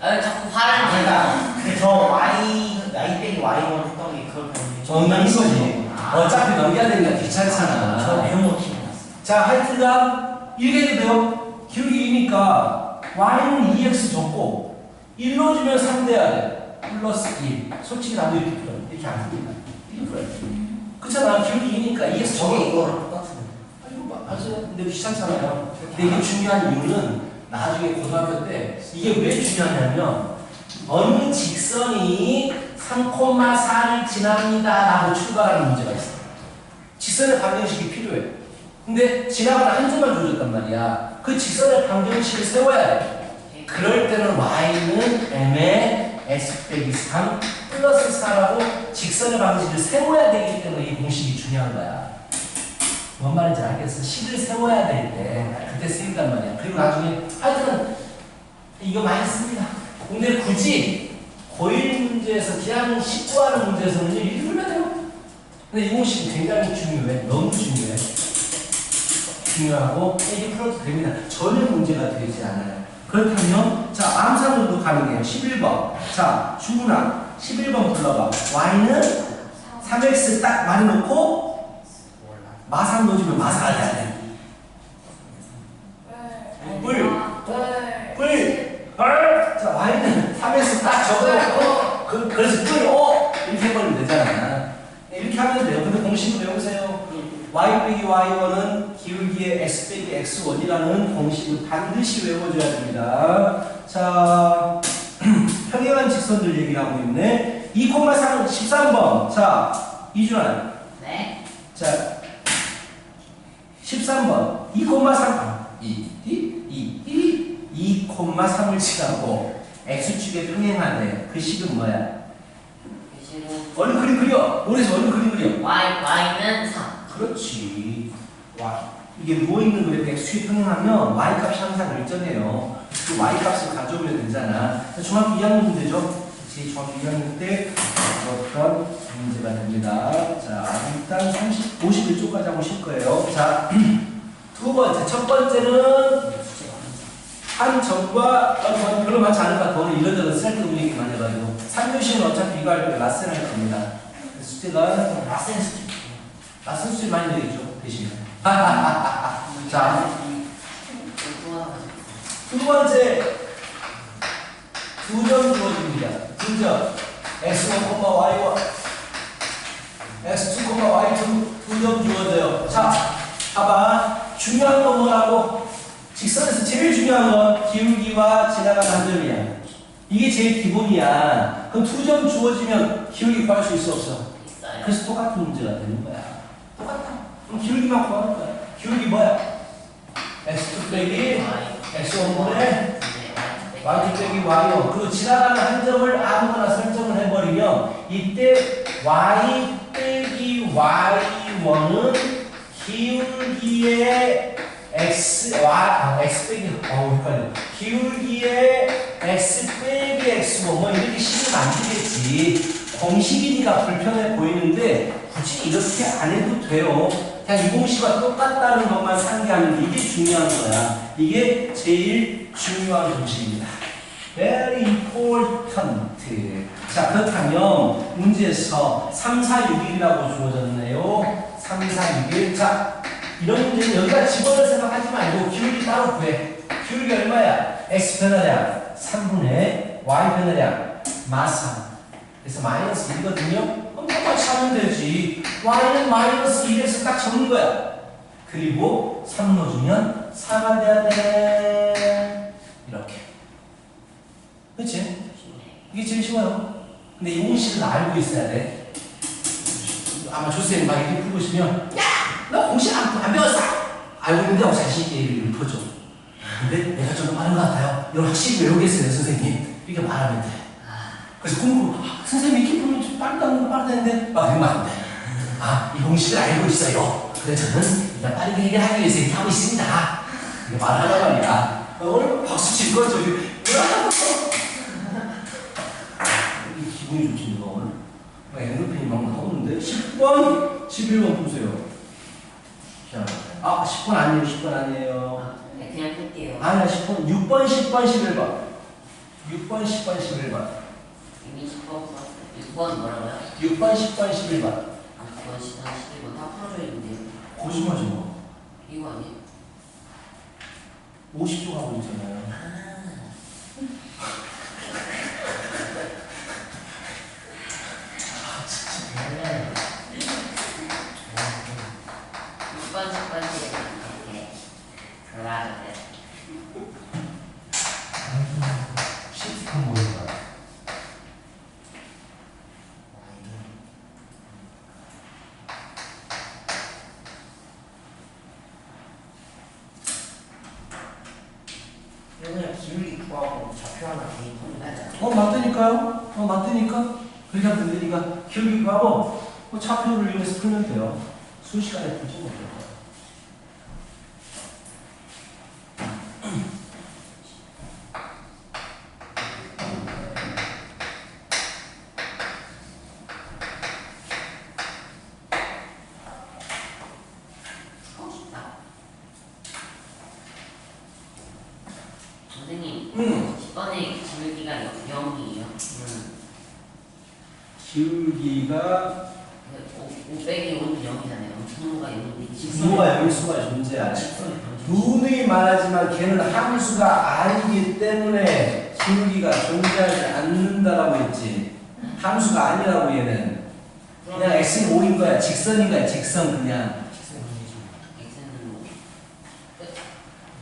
자꾸 화를 그러니까 저 y 빼기 y1 했던 게 그걸 배우는 넘는 거지. 어차피 넘겨야 되니까 귀찮잖아. 저 배운 거 기억 났어요. 자, 하여튼간 이렇게 돼요. 기울기 2니까 y는 2x 줬고 1로 주면 3 돼야 돼. 플러스 1. 솔직히 나도 이렇게 풀어. 이렇게 안 풀린다. 이렇게 풀어야 돼. 그렇잖아. 기울기 2니까 2x 저게 줬고. 이거랑 똑같은데. 이거 맞아요. 근데 귀찮잖아요. 근데 이게 중요한 이유는 나중에 고등학교 때 이게 왜 중요하냐면 어느 직선이 3,4를 지납니다 라고 출발하는 문제가 있어. 직선의 방정식이 필요해. 근데 지나가는 한 줄만 줘줬단 말이야. 그 직선의 방정식을 세워야 돼. 그럴 때는 y는 m에 x 빼기 3 플러스 4라고 직선의 방정식을 세워야 되기 때문에 이 공식이 중요한 거야. 뭔 말인지 알겠어? 식을 세워야 될 때 그때 쓰인단 말이야. 그리고 나중에 하여튼 이거 많이 씁니다. 근데 굳이 고1 문제에서 기하는 19하는 문제에서는 이렇게 풀면 돼요. 근데 이 공식은 굉장히 중요해. 너무 중요해. 중요하고 이게 풀어도 됩니다. 전혀 문제가 되지 않아요. 그렇다면 자, 암산으로도 가능해요. 11번. 자, 충분한 11번 불러봐. y는 3x 딱 말해놓고 마상 넣어주면 마사가 돼야 돼. 자, y는 3x 딱 적어놓고 그래서 이렇게 해버리면 되잖아. 이렇게 하면 돼요. 근데 공식을 외우세요. y 빼기 y1은 기울기의 x 빼기 x1이라는 공식을 반드시 외워줘야 됩니다. 자, 평행한 직선들 얘기를 하고 있네. 2,3은 13번. 자, 이준환. 네. 자, 13번 2,3 2,3을 치라고 x축에 평행하네. 그 식은 뭐야? 얼른 그림 그려. 모래에서 얼른 그림 그려. y는 3. 그렇지. 와, 이게 뭐 있는 거예요? x축에 평행하면 y 값이 항상 일정해요. 그 y 값을 가져오면 되잖아. 중학교 2학년 문제죠. 그치? 중학교 2학년 때 어떤 문제가 됩니다. 자, 일단 51쪽까지 하고 실 거예요. 자, 두 번째. 첫 번째는 한 점과 별로 많지 않은 것 같아요. 오늘 이런저런 쓸데없는 그 얘기만 해가지고 3교시는 어차피 이거 할 때 라센 할 겁니다. 숙제가 라센 수준. 라센 숙제 많이 내겠죠. 대신에. 자, 두 번째. 두 점 주어집니다. 두 점. x1, y1, x2, y2 두 점 주어져요. 자, 봐봐. 중요한 건 뭐라고? 직선에서 제일 중요한 건 기울기와 지나가는 한 점이야. 이게 제일 기본이야. 그럼 두 점 주어지면 기울기 구할 수 있어 없어? 있어요. 그래서 똑같은 문제가 되는 거야. 똑같아. 그럼 기울기만 구하는 거야. 기울기 뭐야? x2 빼기 x1분의 y2 빼기 y1. 그리고 지나가는 한 점을 아무거나 설정을 해버리면 이때 y 빼기 y1은 기울기의 x 빼기 헷갈려. 기울기의 x 빼기 x1 뭐 이렇게 식을 만들겠지. 공식이니까 불편해 보이는데 굳이 이렇게 안 해도 돼요. 그냥 이 공식과 똑같다는 것만 상기하는 게 이게 중요한 거야. 이게 제일 중요한 공식입니다. Very important. 자, 그렇다면 문제에서 3, 4, 6일이라고 주어졌네요. 3, 4, 6일. 자, 이런 문제는 여기다 집어넣을 생각하지 말고 기울기 따로 구해. 기울기 얼마야? x 변화량 3분의 y 변화량 마상. 그래서 마이너스 1이거든요. 그럼 똑같이 하면 되지. y는 마이너스 1에서 딱 적는 거야. 그리고 3 넣어주면 4가 돼야 돼. 이렇게. 그치? 이게 제일 쉬워요. 근데 이 공식을 알고 있어야 돼. 아마 조쌤이 막 이렇게 풀고 있으면 야! 너 공식 안 배웠어! 알고 있는데 하고 자신있게 얘기를 읊어줘. 근데 내가 좀 많은 것 같아요. 이걸 확실히 외우겠어요, 선생님. 이렇게 말하면 돼. 그래서 공부, 선생님 이렇게 보면 좀 빠르다는데 막 이러면 안 돼. 이 공식을 알고 있어요. 그래서 저는 그냥 빠르게 해결하기 위해서 이렇게 하고 있습니다. 이렇게 말하란 말이야. 오늘 박수 칠 거죠? 기분이 좋지, 이거 오늘. 엔돌핀이 막 나오는데? 10번, 11번 보세요. 자, 10번 아니에요, 10번 아니에요. 네, 그냥 할게요. 아니야, 10번, 6번, 10번, 11번. 6번, 10번, 11번. 이미 10번 풀었어요. 6번 뭐라고요? 6번, 10번, 11번. 9번, 10번, 11번 다 풀어져 있는데요. 거짓말하지 마. 이거 아니에요? 50조 하고 있잖아요. 6번, 10번, 11번 이렇게 들어가야 돼. 시트콤 뭐야? 그냥 기울기 구하고 좌표 하나 대입하면 되잖아. 맞다니까요? 맞다니까? 그렇게 하면 되니까 기울기 구하고 차표를 이용해서 풀면 돼요. 순식간에 풀지 못해요. 선생님, 10번의 기울기가 0이에요. 기울기가 5 빼기 5는 0이잖아요. 분모가 0인데 부모가 여기 수가 존재하지. 누누이 말하지만 걔는 함수가 아니기 때문에 기울기가 존재하지 않는다라고 했지. 함수가 아니라고 얘는. 그냥 x는 5인 거야. 직선인 거야. 직선 그냥. x는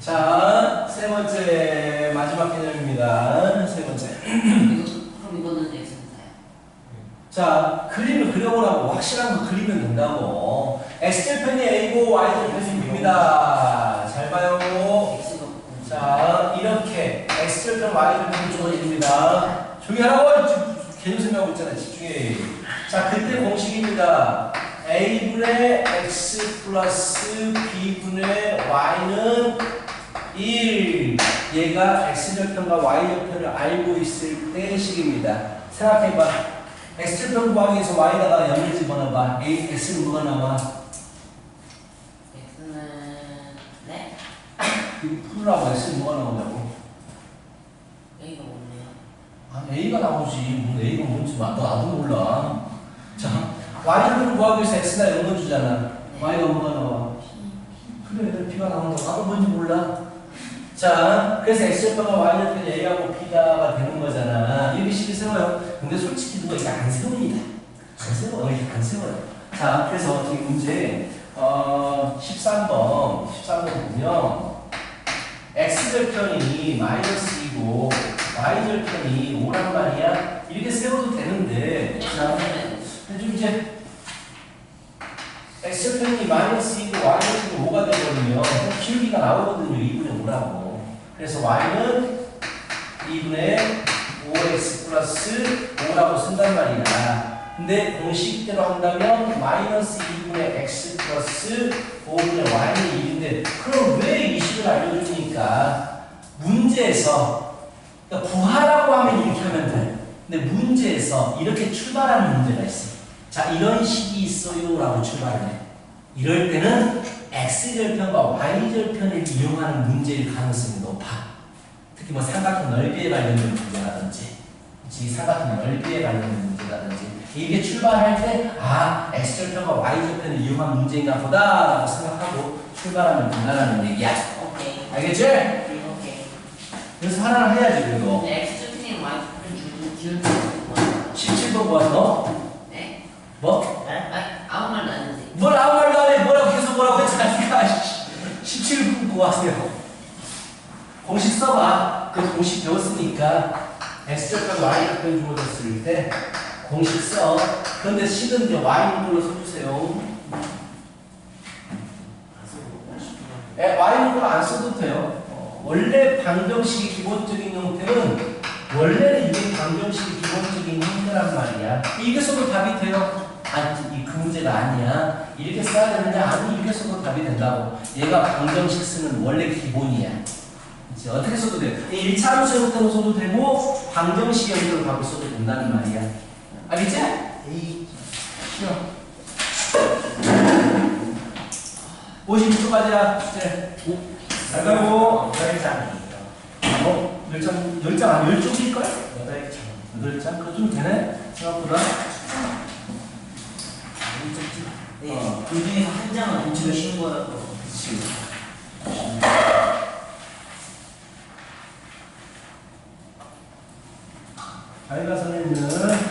자, 세 번째 마지막 개념입니다. 세 번째. 그럼 이거는 x는 4야. 자, 그림을 그려보라고. 확실한 거 그리면 된다고. x절편이 a고 y절편이 b입니다. 잘 봐요. x가 자, 이렇게 x절편 y절편이 주어집니다. 조용히 하라고. 개념 설명하고 있잖아. 집중해. 자, 그때 공식입니다. a분의 x 플러스 b분의 y는 1. 얘가 x절편과 y절편을 알고 있을 때 식입니다. 생각해봐. x절편 구하기 위해서 y다가 0을 집어넣어봐. x는 뭐가 나와? x는 네? 이거 풀으라고 x는 뭐가 나오냐고. a가 없네요. A가 나오지. 뭐 A가 뭔지 나도 몰라. 자, y절편을 구하기 위해서 x가 0을 주잖아. y가 뭐가 나와? 그래, B가 나오는 거 나도 뭔지 몰라. 자, 그래서 x절편과 y절편 a하고 b가 되는 거잖아. 이렇게 식을 세워요. 근데 솔직히 누가 이게 안 세웁니다. 안 세워요. 이게 안 세워요. 자, 그래서 저기 문제 13번 보면 x절편이 마이너스이고 y절편이 5란 말이야. 이렇게 세워도 되는데 자, 좀 이제 x절편이 마이너스이고 y절편이 5가 되버리면 기울기가 나오거든요. 2분의 5라고. 그래서 y는 2분의 5x 플러스 5라고 쓴단 말이야. 근데 공식대로 한다면 마이너스 2분의 x 플러스 5분의 y는 1인데 그럼 왜 이 식을 알려주니까 문제에서 그러니까 구하라고 하면 이렇게 하면 돼. 근데 문제에서 이렇게 출발하는 문제가 있어. 자, 이런 식이 있어요 라고 출발을 해. 이럴 때는 x절편과 y절편을 이용하는 문제일 가능성이 높아. 특히 뭐 삼각형 넓이에 관련된 문제라든지 삼각형 넓이에 관련된 문제라든지 이게 출발할 때 아, x절편과 y절편을 이용한 문제인가 보다 라고 생각하고 출발하면 된다는 얘기야. 오케이. 알겠지? 오케이. 그래서 하나를 해야지 그래도. x절편이 y절편 기울기 뭐야? 17번 모아서 네? 뭐? 아무 말도 안 했는데. 뭘 아무 말도 안 해. 뭐라고 계속 뭐라고 했잖아. 17분 모아세요. 공식 써봐. 그 공식 배웠으니까 x절편 y절편 주어졌을 때 공식 써. 그런데 식은 이제 y는 걸로 써주세요. y는 걸로 안 써도 돼요. 원래 방정식의 기본적인 형태는 원래는 이게 방정식의 기본적인 형태란 말이야. 이렇게 써도 답이 돼요. 아니, 그 문제가 아니야. 이렇게 써야 되는데 아니 이렇게 써도 답이 된다고. 얘가 방정식 쓰는 원래 기본이야. 이제 어떻게 써도 돼? 1차 함수 형태로 써도 되고 방정식 형태로 답을 써도 된다는 말이야. 알겠지? 에이, 싫어. 56초까지야. 이제 잘 가고 8장이에요. 10장 아니 10쪽일걸? 8장. 8장? 그거 좀 되네? 생각보다. 네. 그 중에서 한 장은 엄청 쉬운 거라서. 그치. 가이가 선생님은